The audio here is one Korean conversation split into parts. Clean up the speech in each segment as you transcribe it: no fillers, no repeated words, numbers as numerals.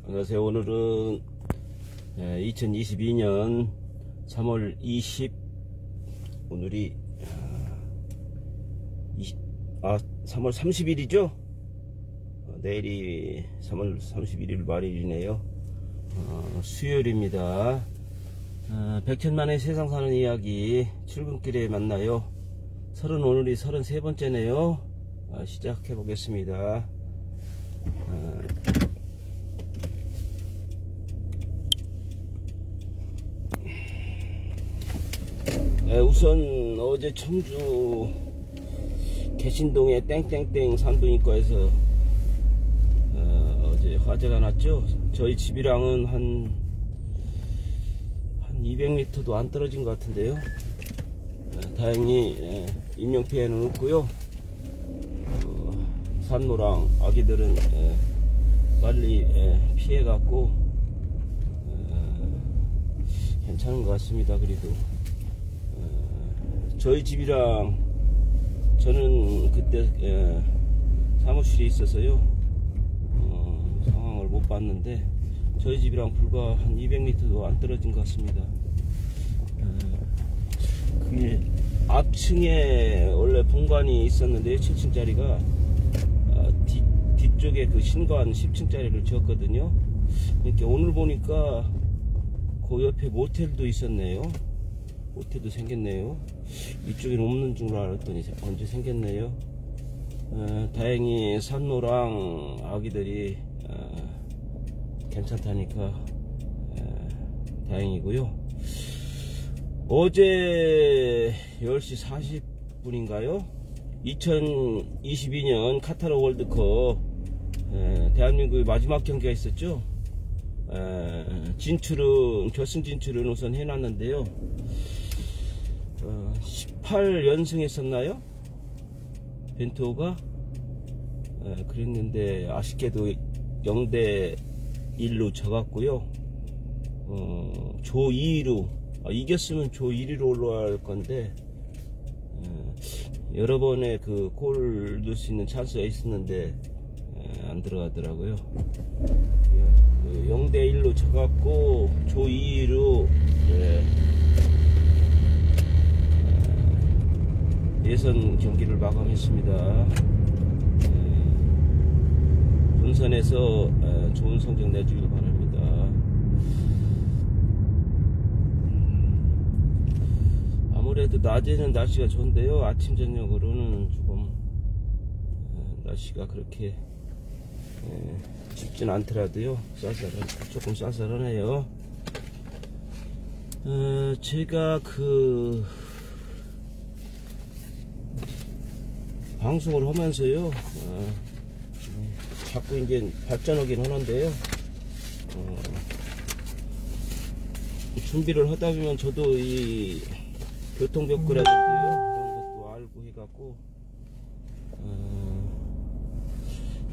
안녕하세요. 오늘은 2022년 3월 20 오늘이 3월 30일이죠. 내일이 3월 31일 말일이네요. 수요일입니다. 백천만의 세상 사는 이야기 출근길에 만나요. 오늘이 33번째네요. 시작해 보겠습니다. 우선 어제 청주 개신동의 땡땡땡 산부인과에서 어제 화재가 났죠. 저희 집이랑은 한 200m도 안 떨어진 것 같은데요. 다행히 인명피해는 없고요. 산모랑 아기들은 빨리 피해갖고 괜찮은 것 같습니다. 그래도 저희 집이랑 저는 그때 사무실에 있어서요 상황을 못 봤는데 저희 집이랑 불과 한 200m도 안 떨어진 것 같습니다. 그게 앞층에 원래 본관이 있었는데 7층짜리가 뒤쪽에 그 신관 10층짜리를 지었거든요. 이렇게 오늘 보니까 그 옆에 모텔도 있었네요. 모텔도 생겼네요. 이쪽에는 없는 줄 알았더니 언제 생겼네요. 다행히 산모랑 아기들이 괜찮다니까 다행이고요. 어제 10시 40분인가요? 2022년 카타르 월드컵 대한민국의 마지막 경기가 있었죠. 결승 진출은 우선 해놨는데요. 18연승 했었나요? 벤투호가? 그랬는데 아쉽게도 0대1로 져갔고요. 조 2위로 이겼으면 조 1위로 올라갈 건데 여러 번의 그 골 넣을 수 있는 찬스가 있었는데 안 들어가더라고요. 0대1로 져갖고 조 2위로 예선 경기를 마감했습니다. 본선에서 좋은 성적 내주길 바랍니다. 아무래도 낮에는 날씨가 좋은데요. 아침 저녁으로는 조금 날씨가 그렇게 춥진 않더라도요. 조금 쌀쌀하네요. 제가 방송을 하면서요 자꾸 이제 발전하긴 하는데요. 준비를 하다 보면 저도 이 교통벽구라든지요 그런 것도 알고 해갖고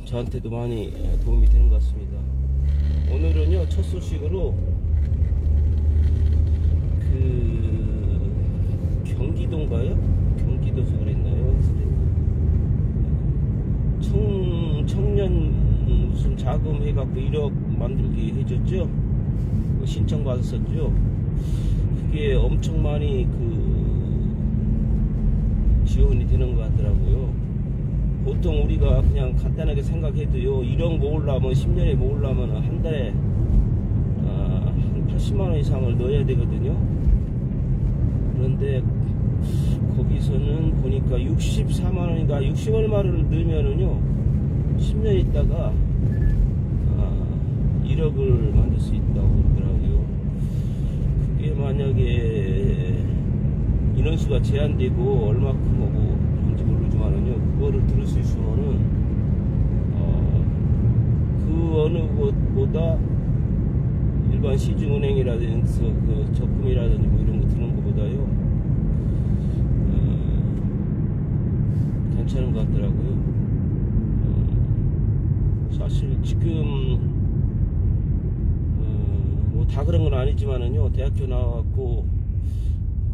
저한테도 많이 도움이 되는 것 같습니다. 오늘은요 첫 소식으로 경기도인가요? 경기도에서 그랬나요? 청년 무슨 자금 해갖고 1억 만들기 해줬죠. 신청 받았었죠. 그게 엄청 많이 지원이 되는 것 같더라고요. 보통 우리가 그냥 간단하게 생각해도요 1억 모으려면 10년에 모으려면 한 달에 한 80만원 이상을 넣어야 되거든요. 그런데 거기서는 보니까 64만원인가 60얼마를 넣으면은요 10년 있다가 1억을 만들 수 있다고 그러더라고요. 그게 만약에 인원수가 제한되고 얼마큼 하고 그런지 모르지만은요 그거를 들을 수 있으면은 그 어느 곳보다 일반 시중은행이라든지 그 적금이라든지 뭐 이런 거 드는 것보다요 괜찮은 것 같더라고요. 사실 지금 뭐 다 그런 건 아니지만은요 대학교 나와갖고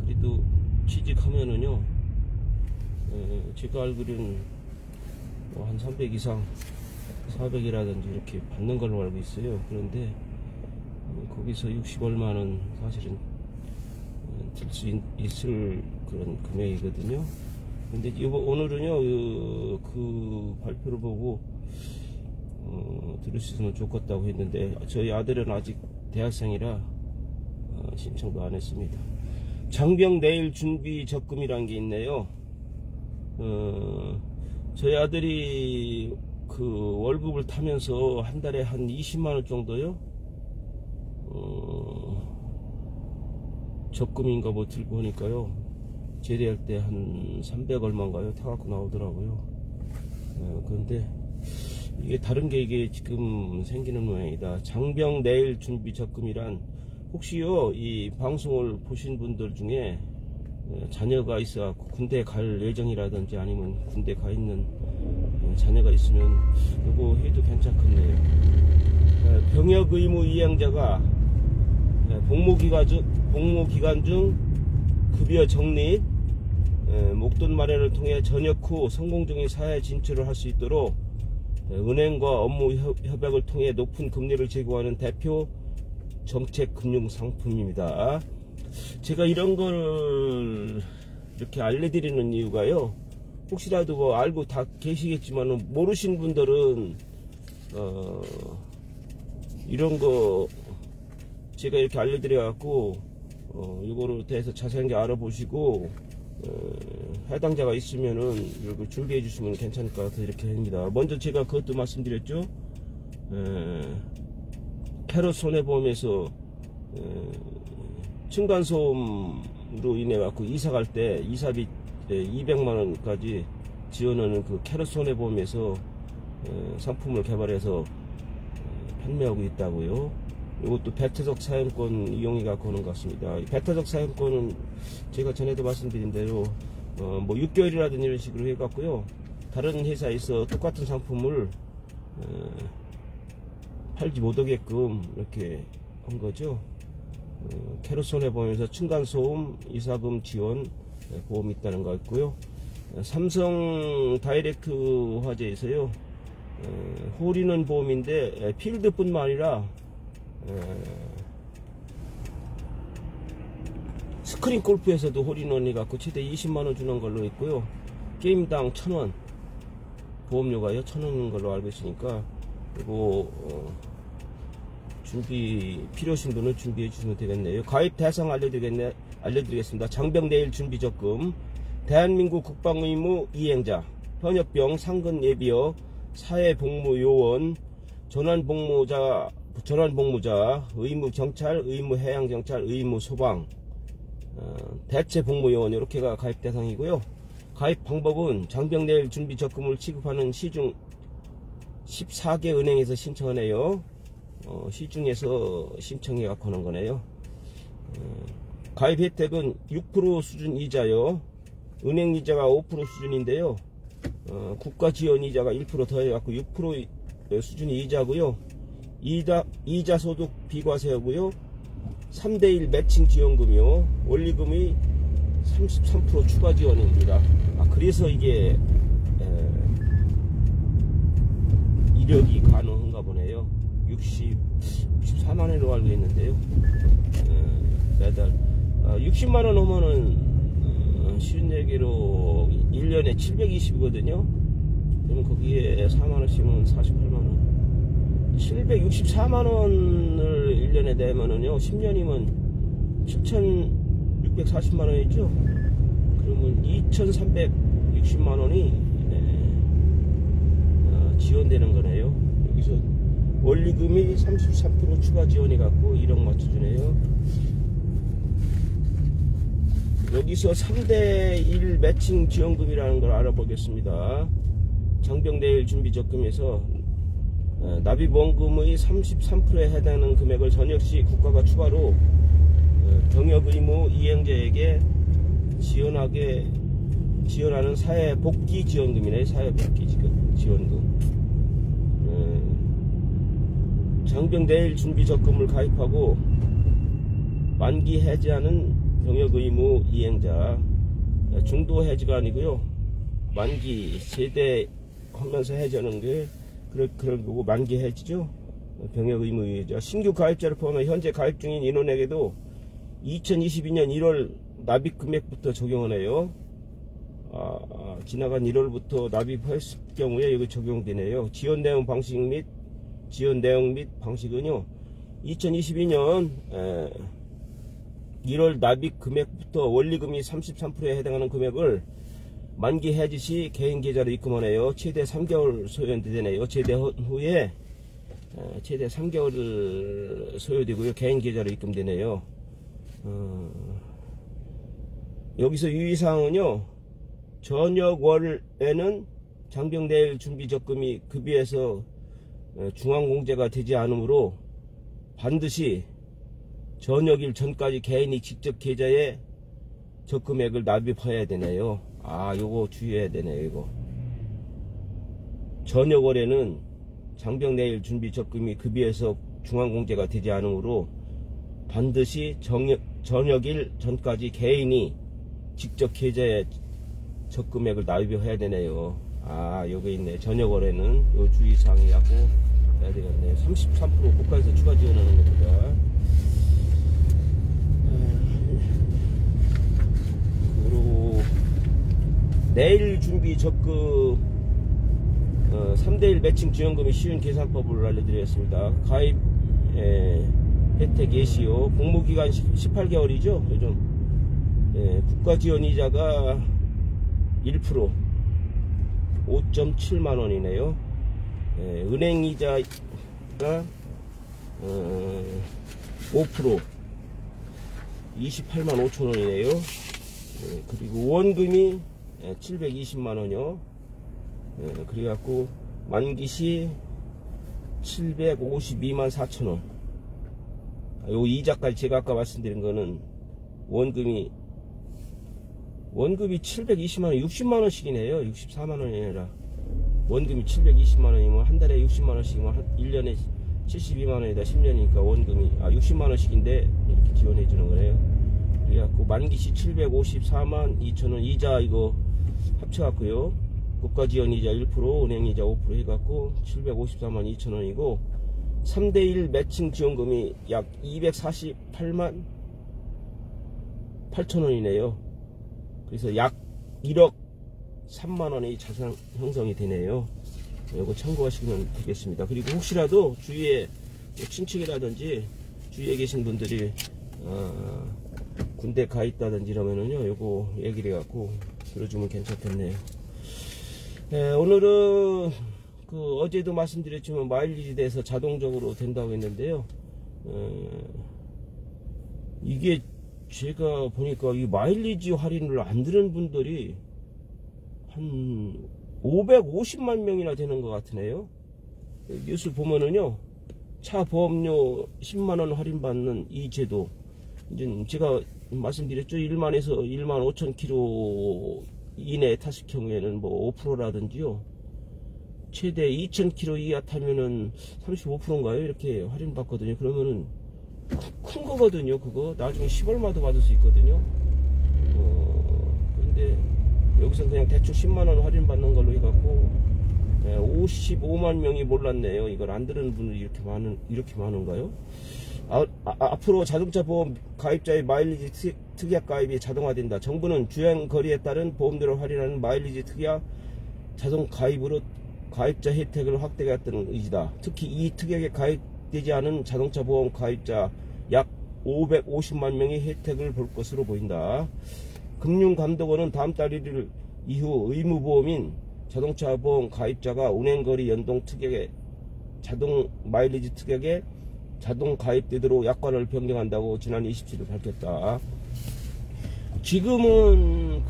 그래도 취직하면은요 제가 알기로는 뭐 한 300 이상 400이라든지 이렇게 받는 걸로 알고 있어요. 그런데 거기서 60 얼마는 사실은 들 수 있을 그런 금액이거든요. 근데 오늘은요 그 발표를 보고 들을 수 있으면 좋겠다고 했는데 저희 아들은 아직 대학생이라 신청도 안 했습니다. 장병 내일 준비 적금이란 게 있네요. 저희 아들이 그 월급을 타면서 한 달에 한 20만원 정도요 적금인가 뭐 들고 오니까요 제대할 때 한 300 얼마인가요 타갖고 나오더라고요. 그런데 이게 다른 게 이게 지금 생기는 모양이다. 장병 내일 준비 적금이란, 혹시요 이 방송을 보신 분들 중에 자녀가 있어 군대 갈 예정이라든지 아니면 군대 가 있는 자녀가 있으면 이거 해도 괜찮겠네요. 병역 의무 이행자가 복무기간 중 급여 적립, 목돈 마련을 통해 전역 후 성공적인 사회 진출을 할 수 있도록 은행과 업무 협약을 통해 높은 금리를 제공하는 대표 정책 금융 상품입니다. 제가 이런 거를 이렇게 알려드리는 이유가요, 혹시라도 뭐 알고 다 계시겠지만 모르신 분들은 이런 거 제가 이렇게 알려드려 갖고 이거를 대해서 자세하게 알아보시고 해당자가 있으면은 이렇게 줄게 해주시면 괜찮을 것 같아서 이렇게 합니다. 먼저 제가 그것도 말씀드렸죠. 캐럿 손해보험에서 층간소음으로 인해 갖고 이사 갈 때 이사비 200만원까지 지원하는 그 캐럿 손해보험에서 상품을 개발해서 판매하고 있다고요. 이것도 배타적 사용권 이용해 갖고 오는 것 같습니다. 배타적 사용권은 제가 전에도 말씀드린 대로 뭐 6개월이라든지 이런 식으로 해 갖고요 다른 회사에서 똑같은 상품을 팔지 못하게끔 이렇게 한 거죠. 캐럿 손해보험에서 층간소음 이사금 지원 보험이 있다는 거 있고요. 삼성 다이렉트 화재에서요 홀인원 보험인데 필드뿐만 아니라 스크린 골프에서도 홀인원이 갖고 최대 20만원 주는 걸로 있고요. 게임당 1000원 보험료가요 1000원인 걸로 알고 있으니까 이거 준비 필요하신 분은 준비해 주시면 되겠네요. 가입 대상 알려드리겠습니다. 장병 내일 준비 적금, 대한민국 국방의무 이행자, 현역병, 상근 예비역, 사회복무요원, 전환복무자, 의무 경찰, 의무 해양경찰, 의무 소방, 대체 복무요원 이렇게가 가입 대상이고요. 가입 방법은 장병 내일 준비 적금을 취급하는 시중 14개 은행에서 신청하네요. 시중에서 신청해 갖고 하는 거네요. 가입 혜택은 6% 수준 이자요. 은행 이자가 5% 수준인데요. 국가 지원 이자가 1% 더해 갖고 6% 수준이 이자고요. 이자 소득 비과세하고요. 3대1 매칭 지원금이요. 원리금이 33% 추가 지원입니다. 그래서 이게 이력이 가능한가 보네요. 64만원으로 알고 있는데요. 매달 60만원 오면은 쉬운 얘기로 1년에 720이거든요. 그럼 거기에 4만원씩은 48만원, 764만원을 1년에 내면은요 10년이면 7640만원이죠. 그러면 2360만원이 지원되는 거네요. 여기서 원리금이 33% 추가 지원이 갖고 1억 맞춰주네요. 여기서 3대1 매칭 지원금이라는 걸 알아보겠습니다. 장병내일 준비 적금에서 납입원금의 33%에 해당하는 금액을 전역 시 국가가 추가로 병역 의무 이행자에게 지원하는 사회복귀 지원금이네. 사회복귀 지원금. 장병 내일 준비 적금을 가입하고 만기 해지하는 병역 의무 이행자, 중도 해지가 아니고요 만기 제대하면서 해지하는 게 그런 거고 만기해지죠. 병역 의무 유예죠. 신규 가입자를 포함해 현재 가입 중인 인원에게도 2022년 1월 납입 금액부터 적용을 해요. 지나간 1월부터 납입했을 경우에 이거 적용되네요. 지원 내용 및 방식은요. 2022년 1월 납입 금액부터 원리금이 33%에 해당하는 금액을 만기 해지 시 개인 계좌로 입금하네요. 최대 3개월 소요되네요. 제대 후에 최대 3개월 소요되고요. 개인 계좌로 입금되네요. 여기서 유의사항은요. 전역월에는 장병대일 준비 적금이 급여에서 중앙공제가 되지 않으므로 반드시 전역일 전까지 개인이 직접 계좌에 적금액을 납입해야 되네요. 요거 주의해야 되네요. 이거 전역월에는 장병대일 준비 적금이 급여에서 중앙공제가 되지 않으므로 반드시 전역일 전까지 개인이 직접 계좌에 적금액을 납입해야 되네요. 여기 있네. 전역월에는 요 주의사항이라고 해야 되겠네요. 33% 국가에서 추가 지원하는 겁니다. 그리고 내일 준비 적금 3대1 매칭 지원금이 쉬운 계산법을 알려드리겠습니다. 가입 혜택 예시요. 공모기간 18개월이죠. 요즘 국가지원이자가 1% 5.7만원이네요. 은행이자가 5% 28만 5천원이네요. 그리고 원금이 720만원이요. 그래갖고 만기시 752만 4천원. 요 이자까지 제가 아까 말씀드린 거는 원금이 720만원 60만원씩이네요. 64만원이 아니라 원금이 720만원이면 한 달에 60만원씩이면 1년에 72만원이다. 10년이니까 원금이 60만원씩인데 이렇게 지원해주는 거네요. 그래갖고 만기시 754만 2천원 이자 이거 합쳐갖고요. 국가지원이자 1% 은행이자 5% 해갖고 754만 2천원이고 3대1 매칭 지원금이 약 248만 8천원이네요. 그래서 약 1억 3만원이 자산 형성이 되네요. 이거 참고하시면 되겠습니다. 그리고 혹시라도 주위에 친척이라든지 주위에 계신 분들이 군대 가 있다든지 이러면은요, 요거 얘기를 해갖고 들어주면 괜찮겠네요. 오늘은 어제도 말씀드렸지만 마일리지 대해서 자동적으로 된다고 했는데요. 이게 제가 보니까 이 마일리지 할인을 안 들은 분들이 한 550만 명이나 되는 것 같으네요. 뉴스 보면은요, 차 보험료 10만원 할인받는 이 제도, 이제 제가 말씀드렸죠. 1만에서 1만 5천 킬로 이내에 탔을 경우에는 뭐 5%라든지요. 최대 2천 킬로 이하 타면은 35%인가요? 이렇게 할인받거든요. 그러면은 큰 거거든요. 그거 나중에 10얼마도 받을 수 있거든요. 근데 여기서 그냥 대충 10만원 할인받는 걸로 해갖고 55만 명이 몰랐네요. 이걸 안 들은 분들이 이렇게 많은가요? 앞으로 자동차 보험 가입자의 마일리지 특약 가입이 자동화된다. 정부는 주행 거리에 따른 보험료를 할인하는 마일리지 특약 자동 가입으로 가입자 혜택을 확대하겠다는 의지다. 특히 이 특약에 가입되지 않은 자동차 보험 가입자 약 550만 명이 혜택을 볼 것으로 보인다. 금융감독원은 다음 달 1일 이후 의무보험인 자동차 보험 가입자가 운행거리 연동 특약에 자동 마일리지 특약에 자동 가입되도록 약관을 변경한다고 지난 27일 밝혔다. 지금은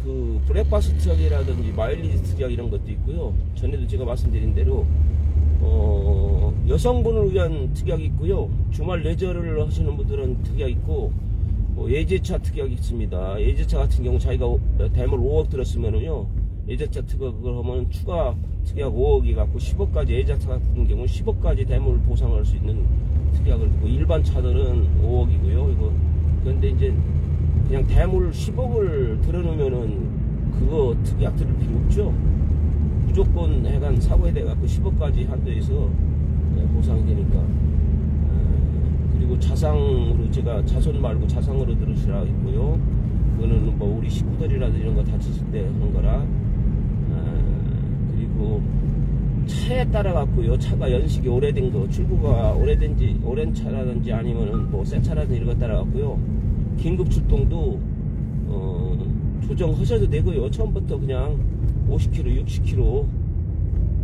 브레이크파스트 특약이라든지 마일리지 특약 이런 것도 있고요. 전에도 제가 말씀드린 대로 여성분을 위한 특약이 있고요. 주말 레저를 하시는 분들은 특약 있고, 예제차 특약이 있습니다. 예제차 같은 경우 자기가 대물 5억 들었으면은요, 예제차 특약을 하면 추가 특약 5억이 갖고 10억까지, 예제차 같은 경우는 10억까지 대물을 보상할 수 있는 특약을 두고, 일반 차들은 5억이고요. 이거 그런데 이제 그냥 대물 10억을 들어놓으면은 그거 특약 들을 필요 없죠. 무조건 해간 사고에 대해 갖고 10억까지 한도에서 보상이 되니까. 그리고 자상으로 제가 자손 말고 자상으로 들으시라 했고요. 그거는 뭐 우리 식구들이라든지 이런 거 다쳤을 때 하는 거라. 그리고 차에 따라 갖고요. 차가 연식이 오래된 거, 출고가 오랜 차라든지 아니면은 뭐 새 차라든지 이런 거 따라 갖고요. 긴급 출동도 조정하셔도 되고요. 처음부터 그냥 50km, 60km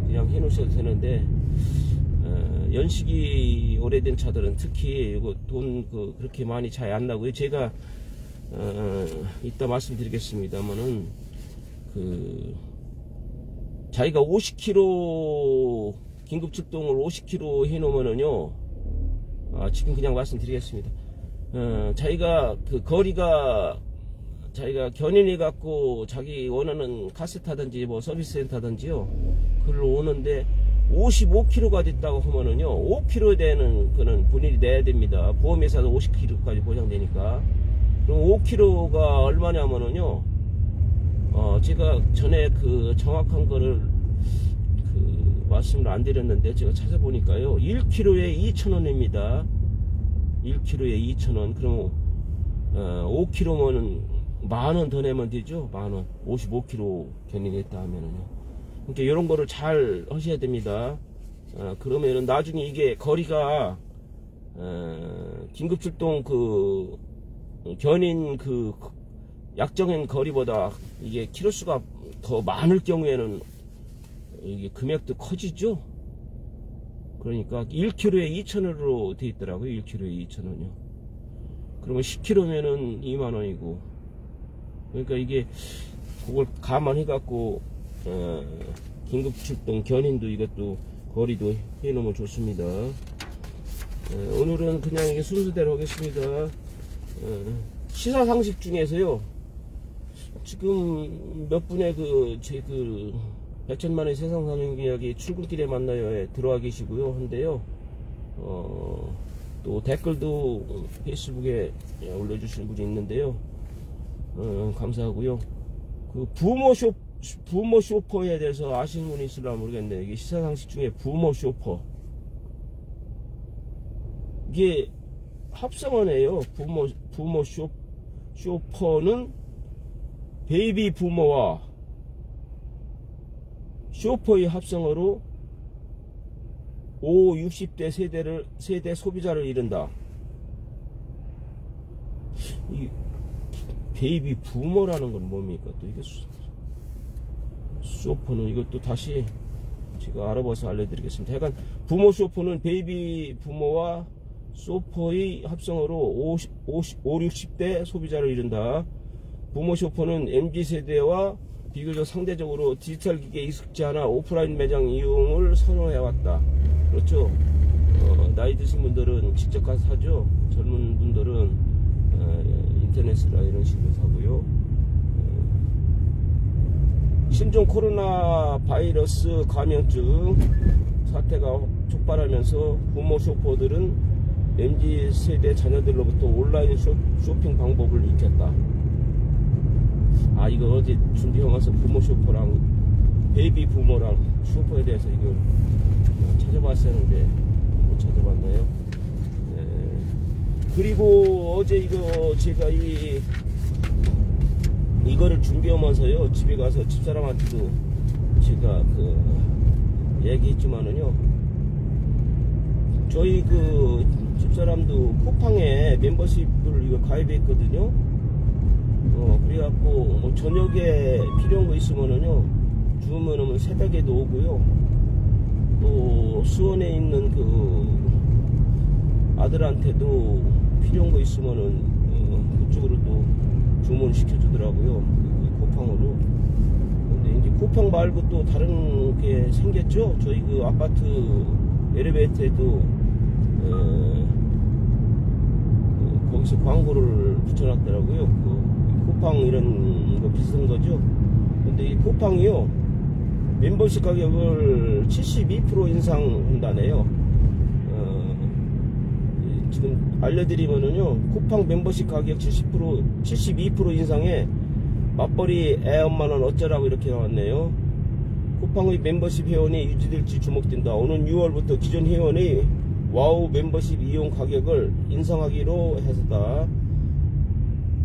그냥 해놓으셔도 되는데, 연식이 오래된 차들은 특히 이거 돈 그렇게 많이 차이 안 나고요. 제가 이따 말씀드리겠습니다만은 자기가 50km 긴급 출동을 50km 해놓으면은요, 지금 그냥 말씀드리겠습니다. 자기가 거리가 자기가 견인해 갖고 자기 원하는 카세타든지 뭐 서비스 센터든지요, 그걸로 오는데 55km가 됐다고 하면은요, 5km 되는 거는 본인이 내야 됩니다. 보험회사도 50km까지 보장되니까. 그럼 5km가 얼마냐면은요, 제가 전에 정확한 거를 말씀을 안 드렸는데 제가 찾아보니까요, 1km에 2,000원입니다. 1km에 2,000원. 그럼 5km면은 10,000원 더 내면 되죠. 10,000원. 55km 견인했다 하면은요. 그러니까 이런 거를 잘 하셔야 됩니다. 그러면은 나중에 이게 거리가 긴급 출동 견인 약정한 거리보다 이게 키로수가 더 많을 경우에는 이게 금액도 커지죠. 그러니까 1km에 2,000원으로 돼 있더라고요. 1km에 2,000원이요. 그러면 10km면은 20,000원이고. 그러니까 이게 그걸 감안해 갖고 긴급 출동 견인도 이것도 거리도 해 놓으면 좋습니다. 오늘은 그냥 이게 순서대로 하겠습니다. 시사 상식 중에서요, 지금 몇 분의 제 100천만의 세상 사는 이야기 출근길에 만나요에 들어와 계시고요. 한데요, 또 댓글도 페이스북에 올려주시는 분이 있는데요. 감사하고요. 부모 쇼퍼에 대해서 아시는 분이 있을까 모르겠네요. 이게 시사 상식 중에 부모 쇼퍼, 이게 합성어네요. 부모 쇼퍼는 베이비 부모와 쇼퍼의 합성어로 60대 세대 소비자를 이른다. 이 베이비 부모라는 건 뭡니까? 또 이게 쇼퍼는 이것도 다시 제가 알아봐서 알려드리겠습니다. 약간 부모 쇼퍼는 베이비 부모와 쇼퍼의 합성어로 60대 소비자를 이른다. 부모 쇼퍼는 MZ세대와 비교적 상대적으로 디지털 기기에 익숙지 않아 오프라인 매장 이용을 선호해왔다. 그렇죠. 나이 드신 분들은 직접 가서 사죠. 젊은 분들은 인터넷으로 이런 식으로 사고요. 신종 코로나 바이러스 감염증 사태가 촉발하면서 부모 쇼퍼들은 MZ세대 자녀들로부터 온라인 쇼핑 방법을 익혔다. 이거 어제 준비해 와서 부모 쇼퍼랑 베이비 부모랑 쇼퍼에 대해서 이거 찾아봤어야 하는데 못 찾아봤나요? 그리고 어제 이거 제가 이거를 준비하면서요, 집에 가서 집사람한테도 제가 얘기했지만은요, 저희 집사람도 쿠팡에 멤버십을 이거 가입했거든요. 그래갖고 뭐 저녁에 필요한 거 있으면은요, 주문하면 새벽에도 오고요. 또 수원에 있는 아들한테도 필요한 거 있으면은 그쪽으로 또 주문 시켜주더라고요. 쿠팡으로. 근데 이제 쿠팡 말고 또 다른 게 생겼죠. 저희 아파트 엘리베이터에도 거기서 광고를 붙여놨더라고요. 쿠팡 이런 거 비슷한 거죠. 근데 이 쿠팡이요, 멤버십 가격을 72% 인상한다네요. 지금 알려드리면은요, 쿠팡 멤버십 가격 72% 인상에 맞벌이 애 엄마는 어쩌라고 이렇게 나왔네요. 쿠팡의 멤버십 회원이 유지될지 주목된다. 오는 6월부터 기존 회원의 와우 멤버십 이용 가격을 인상하기로 했다.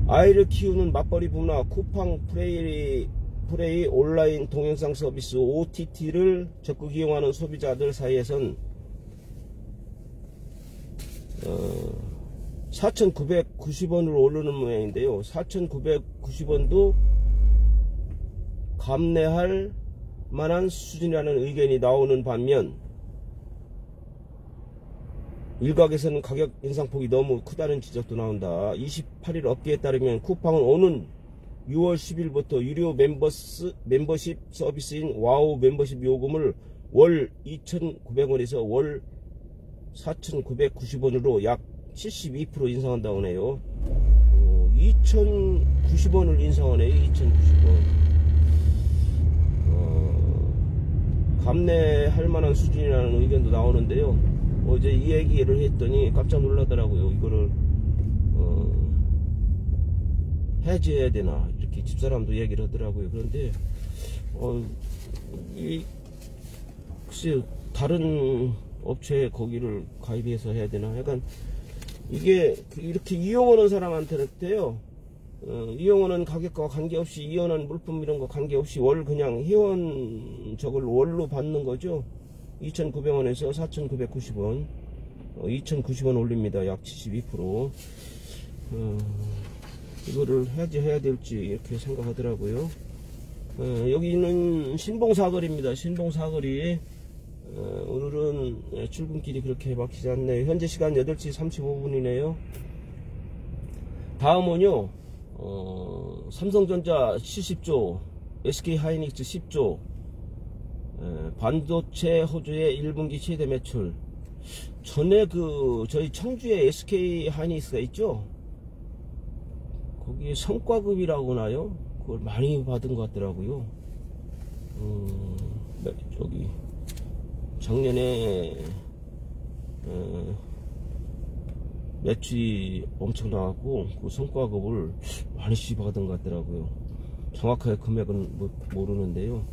아이를 키우는 맞벌이 부부나 쿠팡 프레이 온라인 동영상 서비스 OTT를 적극 이용하는 소비자들 사이에선 4,990원으로 오르는 모양인데요. 4,990원도 감내할 만한 수준이라는 의견이 나오는 반면, 일각에서는 가격 인상폭이 너무 크다는 지적도 나온다. 28일 업계에 따르면 쿠팡은 오는 6월 10일부터 유료 멤버십 서비스인 와우 멤버십 요금을 월 2,900원에서 월 4,990원으로 약 72% 인상한다고 하네요. 2,090원을 인상하네요. 2,090원. 감내할 만한 수준이라는 의견도 나오는데요. 어제 이 얘기를 했더니 깜짝 놀라더라고요. 이거를 해제해야 되나 이렇게 집사람도 얘기를 하더라고요. 그런데 글쎄요, 다른 업체에 거기를 가입해서 해야 되나. 약간 이게 이렇게 이용하는 사람한테는요, 이용하는 가격과 관계없이, 이용하는 물품 이런 거 관계없이 월 그냥 회원 저걸 월로 받는 거죠. 2,900원에서 4,990원, 2,090원 올립니다. 약 72%. 이거를 해제해야 될지 이렇게 생각하더라고요. 여기는 신봉사거리입니다. 신봉사거리. 오늘은 출근길이 그렇게 막히지 않네요. 현재 시간 8시 35분이네요. 다음은요, 삼성전자 70조, SK하이닉스 10조, 반도체 호주의 1분기 최대 매출. 전에 저희 청주에 SK하이닉스가 있죠? 거기에 성과급이라고 하나요? 그걸 많이 받은 것 같더라고요. 저기 작년에 매출이 엄청 나왔고 그 성과급을 많이 받은 것 같더라고요. 정확하게 금액은 모르는데요.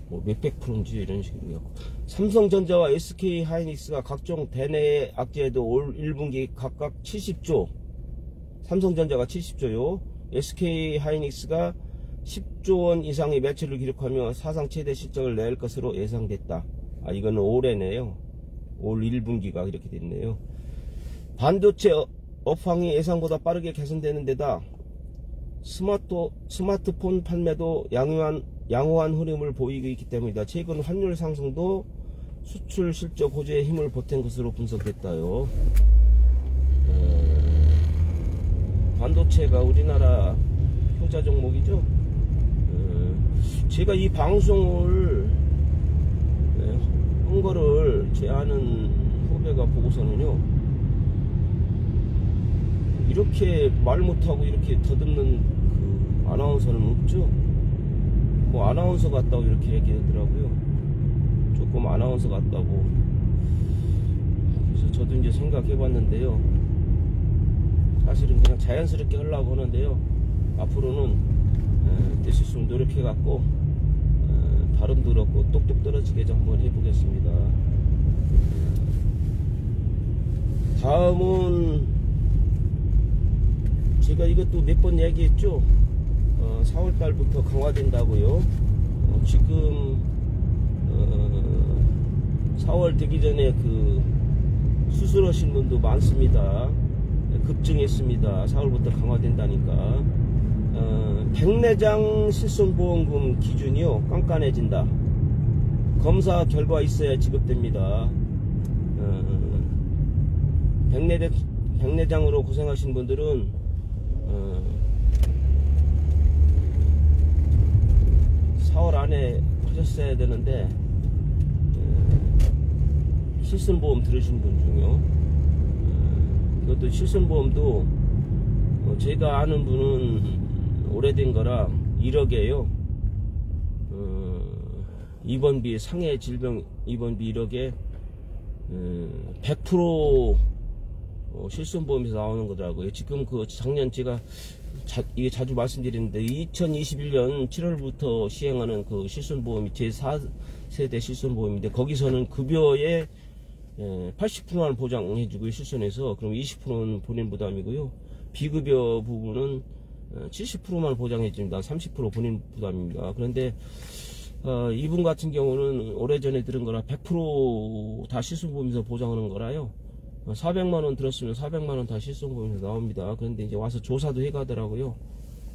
뭐 몇백 프로인지 이런 식으로. 삼성전자와 SK하이닉스가 각종 대내 악재에도 올 1분기 각각 70조, 삼성전자가 70조요, SK하이닉스가 10조원 이상의 매출을 기록하며 사상 최대 실적을 낼 것으로 예상됐다. 이거는 올해네요. 올 1분기가 이렇게 됐네요. 반도체 업황이 예상보다 빠르게 개선되는 데다 스마트폰 판매도 양호한 흐름을 보이고 있기 때문이다. 최근 환율 상승도 수출 실적 호조에 힘을 보탠 것으로 분석됐다요. 반도체가 우리나라 효자 종목이죠. 제가 이 방송을 한 거를 제 아는 후배가 보고서는요, 이렇게 말 못하고 이렇게 더듬는 그 아나운서는 없죠. 뭐 아나운서 같다고 이렇게 얘기하더라고요. 조금 아나운서 같다고. 그래서 저도 이제 생각해 봤는데요, 사실은 그냥 자연스럽게 하려고 하는데요, 앞으로는 될 수 있으면 노력해 갖고 발음도 그렇고 똑똑 떨어지게 좀 한번 해보겠습니다. 다음은 제가 이것도 몇 번 얘기했죠. 4월달부터 강화된다고요. 지금 4월 되기 전에 그 수술하신 분도 많습니다. 급증했습니다. 4월부터 강화된다니까. 백내장 실손보험금 기준이요, 깐깐해진다. 검사 결과 있어야 지급됩니다. 백내장으로 고생하신 분들은 4월 안에 하셨어야 되는데, 실손보험 들으신 분 중요. 이것도 실손보험도 제가 아는 분은 오래된 거라 1억이에요. 입원비, 상해 질병 입원비 1억에 100% 실손보험에서 나오는 거더라고요. 지금 그 작년 제가 이게 자주 말씀드리는데 2021년 7월부터 시행하는 그 실손보험이 제4세대 실손보험인데 거기서는 급여의 80%만 보장해주고요. 실손해서 그럼 20%는 본인 부담이고요. 비급여 부분은 70%만 보장해줍니다. 30% 본인 부담입니다. 그런데 이분 같은 경우는 오래전에 들은 거라 100% 다 실손보험에서 보장하는 거라요. 400만원 들었으면 400만원 다 실손보험에서 나옵니다. 그런데 이제 와서 조사도 해가더라고요.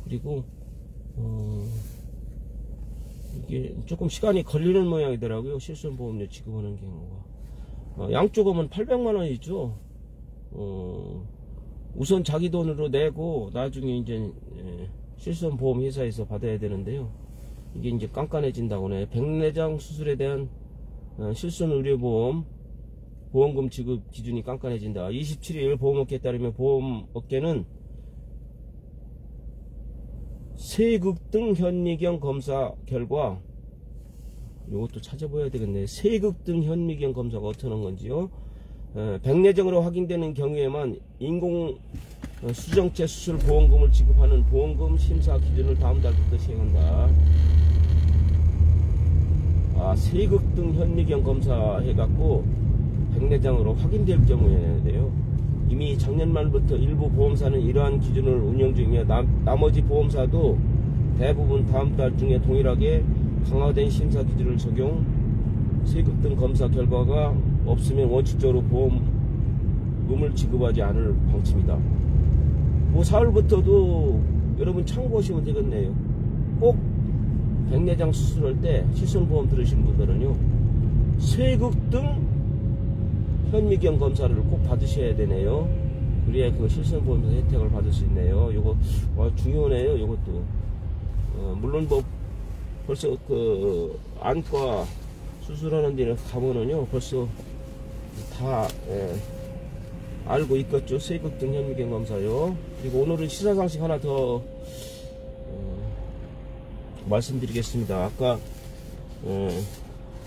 그리고 이게 조금 시간이 걸리는 모양이더라고요. 실손보험료 지급하는 경우가. 양쪽은 800만원이죠. 우선 자기 돈으로 내고 나중에 이제 실손보험 회사에서 받아야 되는데요. 이게 이제 깐깐해진다고 해. 백내장 수술에 대한 실손의료보험 보험금 지급 기준이 깐깐해진다. 27일 보험업계에 따르면 보험업계는 세극등 현미경 검사 결과, 이것도 찾아봐야 되겠네. 세극등 현미경 검사가 어떻게 하는 건지요. 백내장으로 확인되는 경우에만 인공 수정체 수술 보험금을 지급하는 보험금 심사 기준을 다음 달부터 시행한다. 세극등 현미경 검사 해갖고 백내장으로 확인될 경우에 돼요. 이미 작년 말부터 일부 보험사는 이러한 기준을 운영 중이며 나머지 보험사도 대부분 다음 달 중에 동일하게 강화된 심사 기준을 적용. 세극등 검사 결과가 없으면 원칙적으로 보험금을 지급하지 않을 방침이다. 뭐 4월부터도 여러분 참고하시면 되겠네요. 꼭 백내장 수술할 때 실손보험 들으신 분들은요, 세극등 현미경 검사를 꼭 받으셔야 되네요. 그래야 그 실손보험에서 혜택을 받을 수 있네요. 요거 중요하네요. 요것도 물론 뭐 벌써 그 안과 수술하는 데는 가면은요 벌써 다 알고 있겠죠. 세극등 현미경 검사요. 그리고 오늘은 시사상식 하나 더 말씀드리겠습니다. 아까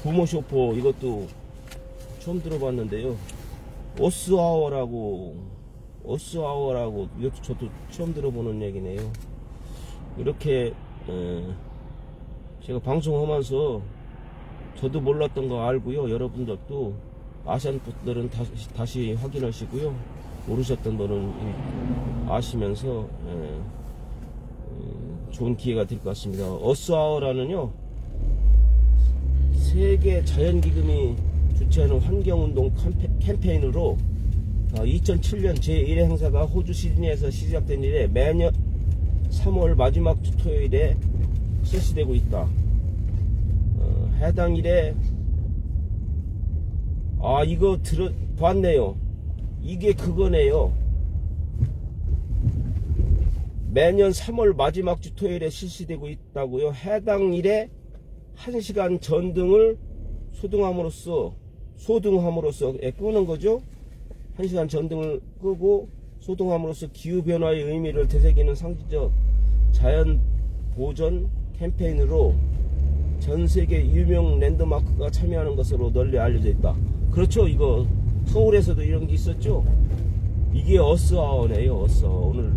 부모 쇼퍼 이것도 처음 들어봤는데요. 어스아워라고 이것도 저도 처음 들어보는 얘기네요. 이렇게 제가 방송하면서 저도 몰랐던 거 알고요. 여러분들도 아시는 분들은 다시 확인하시고요. 모르셨던 분은 아시면서 좋은 기회가 될 것 같습니다. 어스아워라는요, 세계 자연기금이 주최하는 환경운동 캠페인으로 2007년 제1회 행사가 호주 시드니에서 시작된 이래 매년 3월 마지막 주 토요일에 실시되고 있다. 해당 일에 이거 봤네요. 이게 그거네요. 매년 3월 마지막 주 토요일에 실시되고 있다고요. 해당 일에 1시간 전등을 소등함으로써 끄는 거죠. 1시간 전등을 끄고 소등함으로써 기후변화의 의미를 되새기는 상징적 자연보전 캠페인으로 전세계 유명 랜드마크가 참여하는 것으로 널리 알려져 있다. 그렇죠. 이거 서울에서도 이런 게 있었죠. 이게 어스아워네요. 어스아워. 오늘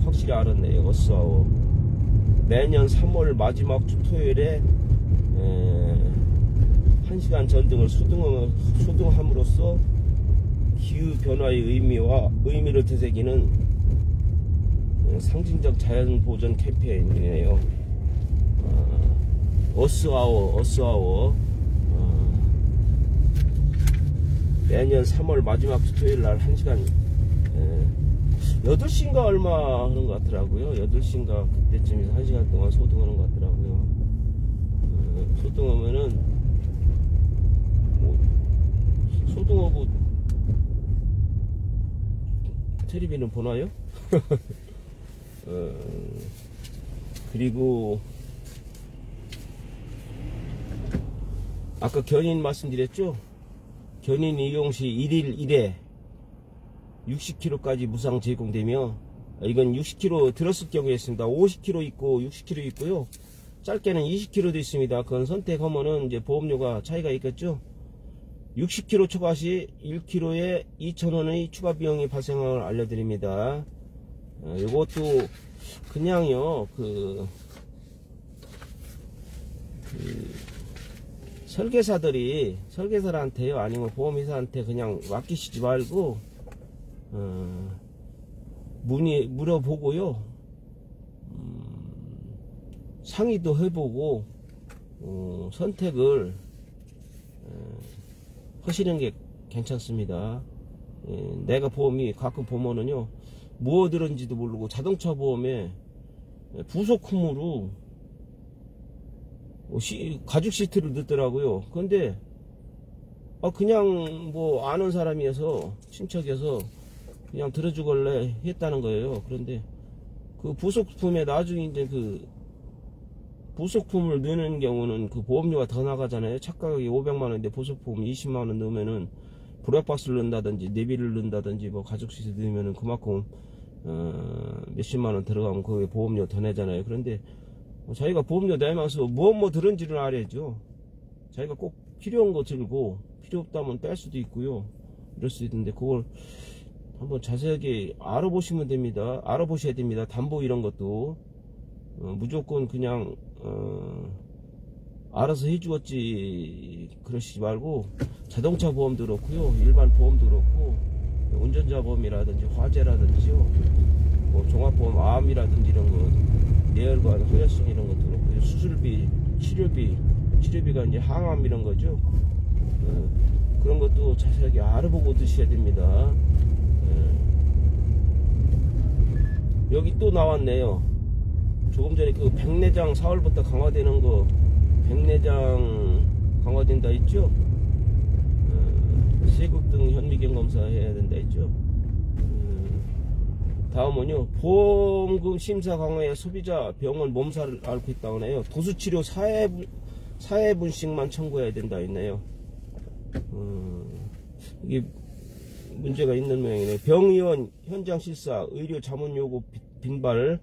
확실히 알았네요. 어스아워. 매년 3월 마지막 주 토요일에 1시간 전등을 소등함으로써 기후변화의 의미를 되새기는 상징적 자연보전 캠페인이네요. 어스아워. 매년 3월 마지막 주 토요일 날 1시간 8시인가 얼마 하는 것 같더라고요. 8시인가 그때쯤에서 1시간 동안 소등하는 것 같더라고요. 소등하면은 소등하고 텔레비는 보나요? 그리고 아까 견인 말씀드렸죠? 견인 이용 시 1일 1회 60km까지 무상 제공되며, 이건 60km 들었을 경우에 있습니다. 50km 있고 60km 있고요. 짧게는 20km도 있습니다. 그건 선택하면은 이제 보험료가 차이가 있겠죠. 60km 초과 시 1km에 2,000원의 추가 비용이 발생함을 알려드립니다. 이것도 그냥요 설계사들한테요, 아니면 보험회사한테 그냥 맡기시지 말고 물어보고요, 상의도 해보고 선택을 하시는 게 괜찮습니다. 내가 보험이 가끔 보면은요, 뭐 들은지도 모르고 자동차 보험에 부속품으로 가죽 시트를 넣더라고요. 근데 그냥 뭐 아는 사람이어서, 친척이어서 그냥 들어주길래 했다는 거예요. 그런데 그 부속품에 나중에 이제 그 부속품을 넣는 경우는 그 보험료가 더 나가잖아요. 착가격이 500만원인데 부속품 20만원 넣으면은 브레박스를 넣는다든지 내비를 넣는다든지 뭐 가죽 시트 넣으면은 그만큼 몇십만원 들어가면 거기에 보험료 더 내잖아요. 그런데 자기가 보험료 내면서 뭐 들은지를 알아야죠. 자기가 꼭 필요한 거 들고 필요 없다면 뺄 수도 있고요, 이럴 수도 있는데 그걸 한번 자세하게 알아보시면 됩니다. 알아보셔야 됩니다. 담보 이런 것도 무조건 그냥 알아서 해주었지 그러시지 말고, 자동차 보험도 그렇고요, 일반 보험도 그렇고, 운전자 보험이라든지 화재라든지요, 뭐 종합보험 암이라든지 이런 거, 뇌혈관 후유증 이런 것도 그렇고, 수술비, 치료비가 이제 항암 이런 거죠. 그런 것도 자세하게 알아보고 드셔야 됩니다. 여기 또 나왔네요. 조금 전에 그 백내장 4월부터 강화되는 거, 백내장 강화된다 했죠. 세국 등 현미경 검사 해야 된다 했죠. 다음은요, 보험금 심사 강화에 소비자 병원 몸살을 앓고 있다고 해요. 도수치료 4회분씩만 청구해야 된다 했네요. 이게 문제가 있는 모양이네요. 병의원 현장 실사, 의료 자문 요구 빈발,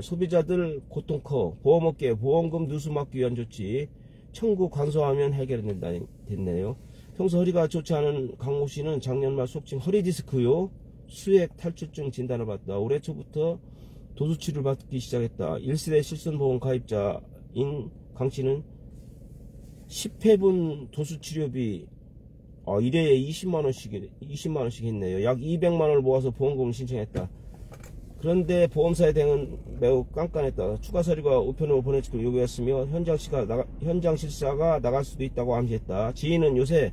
소비자들 고통 커, 보험업계 보험금 누수 막기 위한 조치 청구 간소하면 해결된다 됐네요. 평소 허리가 좋지 않은 강모 씨는 작년 말 속칭 허리 디스크요, 수액 탈출증 진단을 받다. 올해 초부터 도수치료를 받기 시작했다. 1세대 실손보험 가입자인 강 씨는 10회분 도수치료비 1회에 20만원씩 했네요. 약 200만원을 모아서 보험금을 신청했다. 그런데 보험사의 대응은 매우 깐깐했다. 추가 서류가 우편으로 보내주기를 요구했으며 현장 실사가 나갈 수도 있다고 암시했다. 지인은 요새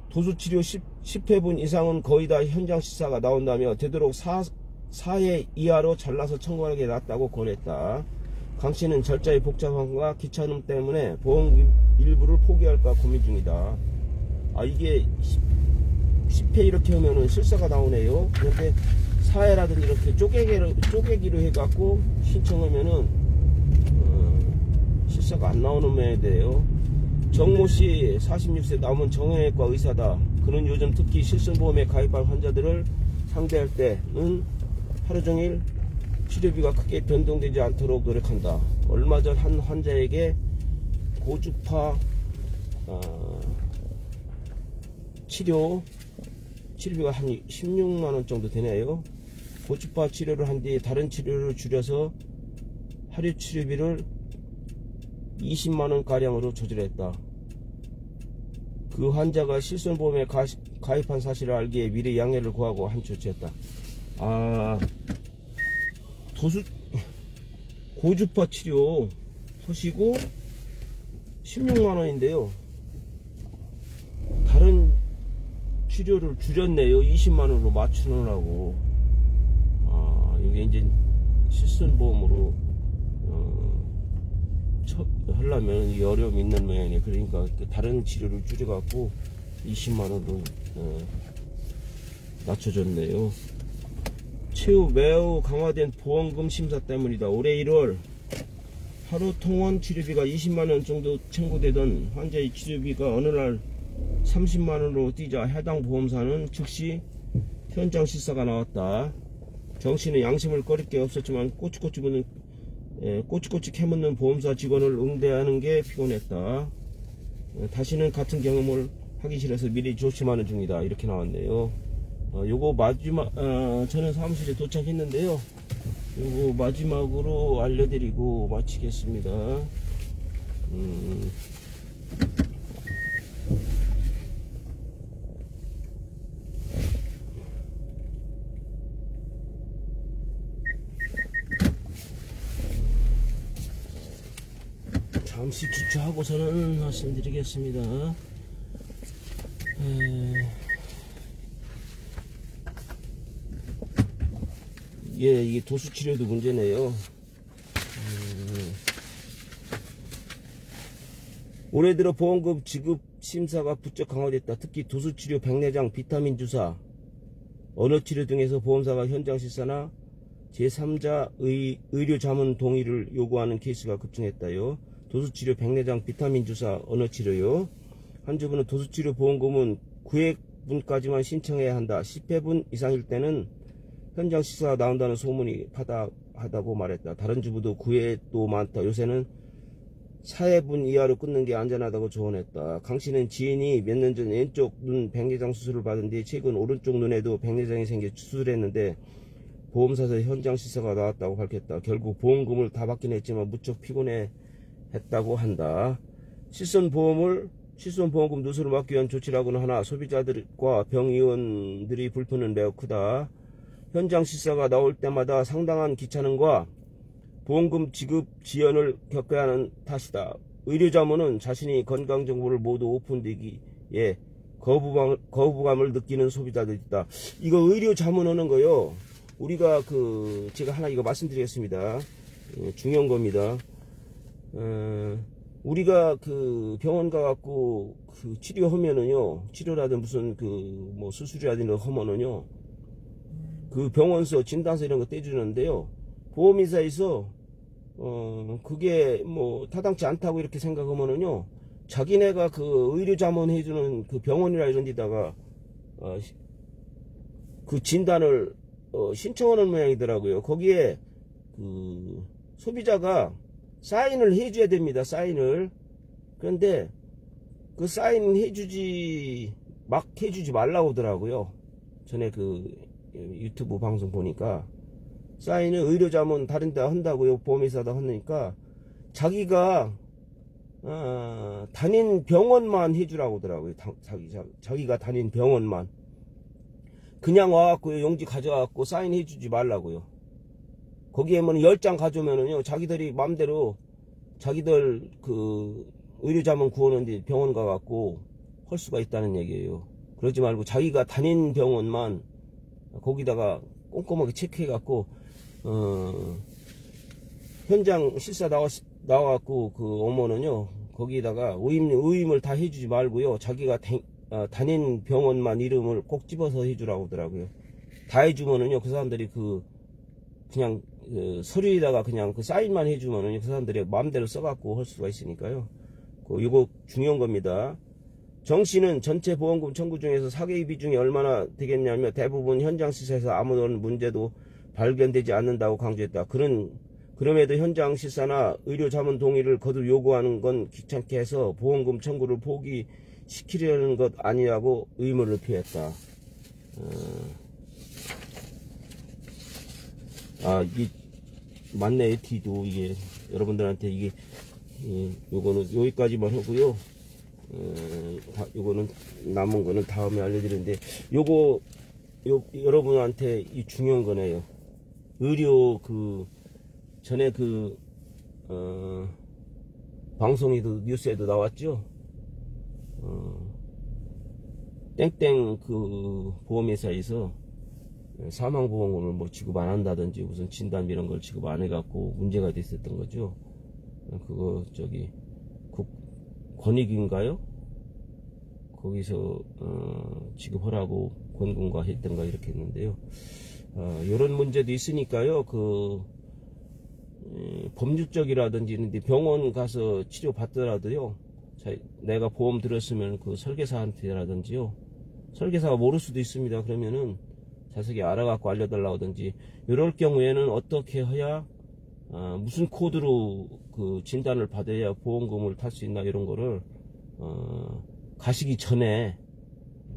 도수치료 10회분 이상은 거의 다 현장 실사가 나온다며 되도록 4회 이하로 잘라서 청구하는 게 낫다고 권했다. 강씨는 절차의 복잡함과 귀찮음 때문에 보험 일부를 포기할까 고민 중이다. 이게 10회 이렇게 하면은 실사가 나오네요. 그런데 4회라든지 이렇게 쪼개기로 해갖고 신청하면은 실사가 안 나오는 모양이에요. 정모씨 46세 남은 정형외과 의사다. 그는 요즘 특히 실손보험에 가입한 환자들을 상대할 때는 하루종일 치료비가 크게 변동되지 않도록 노력한다. 얼마 전 한 환자에게 고주파 치료비가 한 16만원 정도 되네요. 고주파 치료를 한 뒤 다른 치료를 줄여서 하루 치료비를 20만원가량으로 조절했다. 그 환자가 실손보험에 가입한 사실을 알기에 미리 양해를 구하고 한 조치했다. 고주파 치료 하시고 16만원인데요 다른 치료를 줄였네요. 20만원으로 맞추느라고. 이게 이제 실손보험으로 하려면 이 어려움이 있는 모양이네. 그러니까 다른 치료를 줄여갖고 20만원으로 낮춰줬네요. 최후 매우 강화된 보험금 심사 때문이다. 올해 1월 하루 통원 치료비가 20만원 정도 청구되던 환자의 치료비가 어느 날 30만원으로 뛰자 해당 보험사는 즉시 현장 실사가 나왔다. 정씨는 양심을 꺼릴 게 없었지만 꼬치꼬치 캐묻는 보험사 직원을 응대하는 게 피곤했다. 다시는 같은 경험을 하기 싫어서 미리 조심하는 중이다. 이렇게 나왔네요. 요거 마지막 저는 사무실에 도착했는데요. 요거 마지막으로 알려드리고 마치겠습니다. 잠시 주차하고서는 말씀드리겠습니다. 예, 이게 도수치료도 문제네요. 올해 들어 보험금 지급 심사가 부쩍 강화됐다. 특히 도수치료, 백내장, 비타민 주사, 언어치료 등에서 보험사가 현장 실사나 제3자 의료 자문 동의를 요구하는 케이스가 급증했다요. 도수치료, 백내장, 비타민 주사, 언어치료요. 한 주부는 도수치료 보험금은 9회분까지만 신청해야 한다. 10회분 이상일 때는 현장 실사가 나온다는 소문이 파다하다고 말했다. 다른 주부도 9회도 많다. 요새는 4회분 이하로 끊는 게 안전하다고 조언했다. 강 씨는 지인이 몇 년 전 왼쪽 눈 백내장 수술을 받은 뒤 최근 오른쪽 눈에도 백내장이 생겨 수술했는데 보험사에서 현장 실사가 나왔다고 밝혔다. 결국 보험금을 다 받긴 했지만 무척 피곤해 했다고 한다. 실손보험금 누수를 막기 위한 조치라고는 하나 소비자들과 병의원들이 불편은 매우 크다. 현장 실사가 나올 때마다 상당한 귀찮음과 보험금 지급 지연을 겪어야 하는 탓이다. 의료자문은 자신이 건강정보를 모두 오픈되기에 거부감을 느끼는 소비자들이 있다. 이거 의료자문하는 거요. 우리가 제가 하나 이거 말씀드리겠습니다. 중요한 겁니다. 우리가 병원 가갖고 치료하면은요, 치료라든 무슨 뭐 수술이라든 하면은요, 병원서 진단서 이런 거 떼주는데요, 보험회사에서 그게 뭐 타당치 않다고 이렇게 생각하면은요, 자기네가 의료자문 해주는 병원이라 이런 데다가 진단을 신청하는 모양이더라고요. 거기에 소비자가 사인을 해줘야 됩니다. 사인을. 그런데 사인 해주지 말라고 하더라고요. 전에 유튜브 방송 보니까 사인을 의료자문 다른 데 한다고요. 보험회사다 하니까 자기가 다닌 병원만 해주라고 하더라고요. 자기가 다닌 병원만. 그냥 와갖고 용지 가져와갖고 사인 해주지 말라고요. 거기에 뭐 10장 가져오면은요, 자기들이 마음대로 자기들 의료자문 구하는데 병원 가갖고 할 수가 있다는 얘기예요. 그러지 말고 자기가 다닌 병원만 거기다가 꼼꼼하게 체크해갖고 현장 실사 나와갖고 오면은요, 거기다가 의임을 다 해주지 말고요, 자기가 다닌 병원만 이름을 꼭 집어서 해주라고 하더라고요. 다 해주면은요, 그 사람들이 그냥 서류에다가 그냥 사인만 해주면은 그 사람들이 마음대로 써갖고 할 수가 있으니까요. 이거 중요한 겁니다. 정 씨는 전체 보험금 청구 중에서 사개의 비중이 얼마나 되겠냐며 대부분 현장 실사에서 아무런 문제도 발견되지 않는다고 강조했다. 그럼에도 현장 실사나 의료 자문 동의를 거듭 요구하는 건 귀찮게 해서 보험금 청구를 포기시키려는 것 아니냐고 의문을 표했다. 이게 맞네. 뒤도 이게 여러분들한테 이게 요거는 여기까지만 하고요. 요거는 남은 거는 다음에 알려드리는데, 여러분한테 이 중요한 거네요. 의료 전에 방송에도 뉴스에도 나왔죠. 땡땡 보험회사에서 사망보험금을 뭐 지급 안 한다든지 무슨 진단 이런 걸 지급 안 해갖고 문제가 됐었던 거죠. 그거 권익인가요? 거기서 지급하라고 권고가 했던가 이렇게 했는데요. 이런 문제도 있으니까요. 법률적이라든지 병원 가서 치료 받더라도요, 내가 보험 들었으면 설계사한테라든지요, 설계사가 모를 수도 있습니다. 그러면은 자세히 알아갖고 알려달라고 하든지, 이럴 경우에는 어떻게 해야 무슨 코드로 진단을 받아야 보험금을 탈 수 있나, 이런 거를 가시기 전에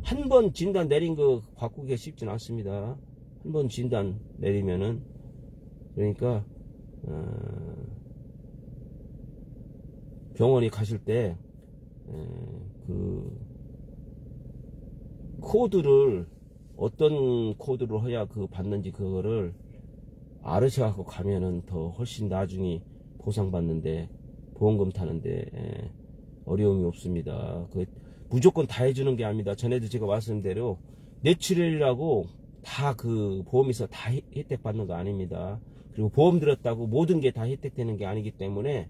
한 번 진단 내린 거 바꾸기가 쉽진 않습니다. 한 번 진단 내리면은. 그러니까 병원에 가실 때 그 코드를 어떤 코드로 해야 그 받는지 그거를 알으셔갖고 가면은 더 훨씬 나중에 보상받는데, 보험금 타는데 어려움이 없습니다. 그 무조건 다 해주는 게 아닙니다. 전에도 제가 말씀드린 대로 뇌출혈이라고 다 그 보험에서 다 혜택 받는 거 아닙니다. 그리고 보험 들었다고 모든 게 다 혜택되는 게 아니기 때문에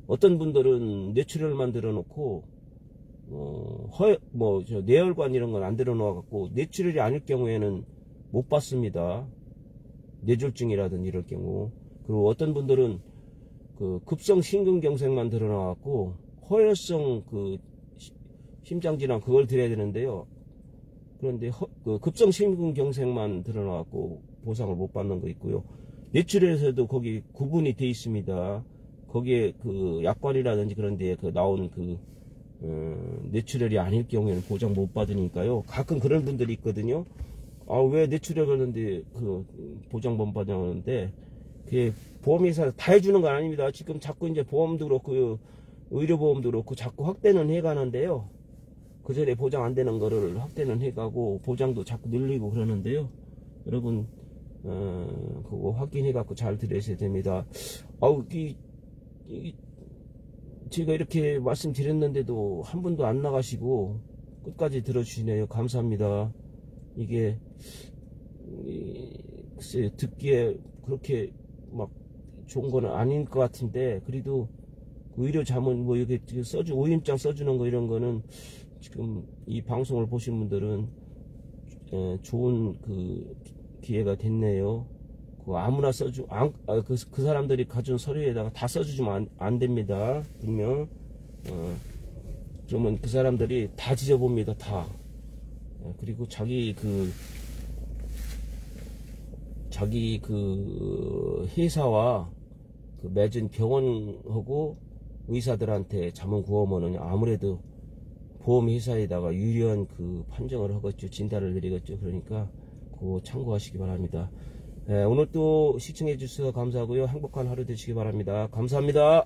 어떤 분들은 뇌출혈만 들어놓고 뇌혈관 이런 건 안 들어놓아갖고 뇌출혈이 아닐 경우에는 못 받습니다. 뇌졸중이라든지 이럴 경우. 그리고 어떤 분들은 그 급성 심근경색만 드러나갖고 허혈성 그 심장질환 그걸 드려야 되는데요. 그런데 그 급성 심근경색만 드러나갖고 보상을 못 받는 거 있고요. 뇌출혈에서도 거기 구분이 돼 있습니다. 거기에 그 약관이라든지 그런 데에 그 나오는 그 뇌출혈이 아닐 경우에는 보장 못 받으니까요. 가끔 그런 분들이 있거든요. 아, 왜 뇌출혈 하는데 그 보장 못 받냐는데, 그게 보험회사 다 해주는 건 아닙니다. 지금 자꾸 이제 보험도 그렇고 의료보험도 그렇고 자꾸 확대는 해가는데요. 그 전에 보장 안 되는 거를 확대는 해가고 보장도 자꾸 늘리고 그러는데요. 여러분 그거 확인해 갖고 잘 들으셔야 됩니다. 아우, 제가 이렇게 말씀드렸는데도 한 분도 안 나가시고 끝까지 들어주시네요. 감사합니다. 이게 글쎄 듣기에 그렇게 막 좋은 거는 아닌 것 같은데, 그래도 의료 자문 뭐 이렇게 오임장 써주는 거 이런 거는 지금 이 방송을 보신 분들은 좋은 그 기회가 됐네요. 아무나 그 사람들이 가진 서류에다가 다 써주시면 안 됩니다. 분명. 그러면 그 사람들이 다 지져봅니다. 다. 그리고 자기 그 회사와 그 맺은 병원하고 의사들한테 자문 구하면은 아무래도 보험회사에다가 유리한 그 판정을 하겠죠. 진단을 내리겠죠. 그러니까 그거 참고하시기 바랍니다. 오늘 또 시청해 주셔서 감사하고요. 행복한 하루 되시기 바랍니다. 감사합니다.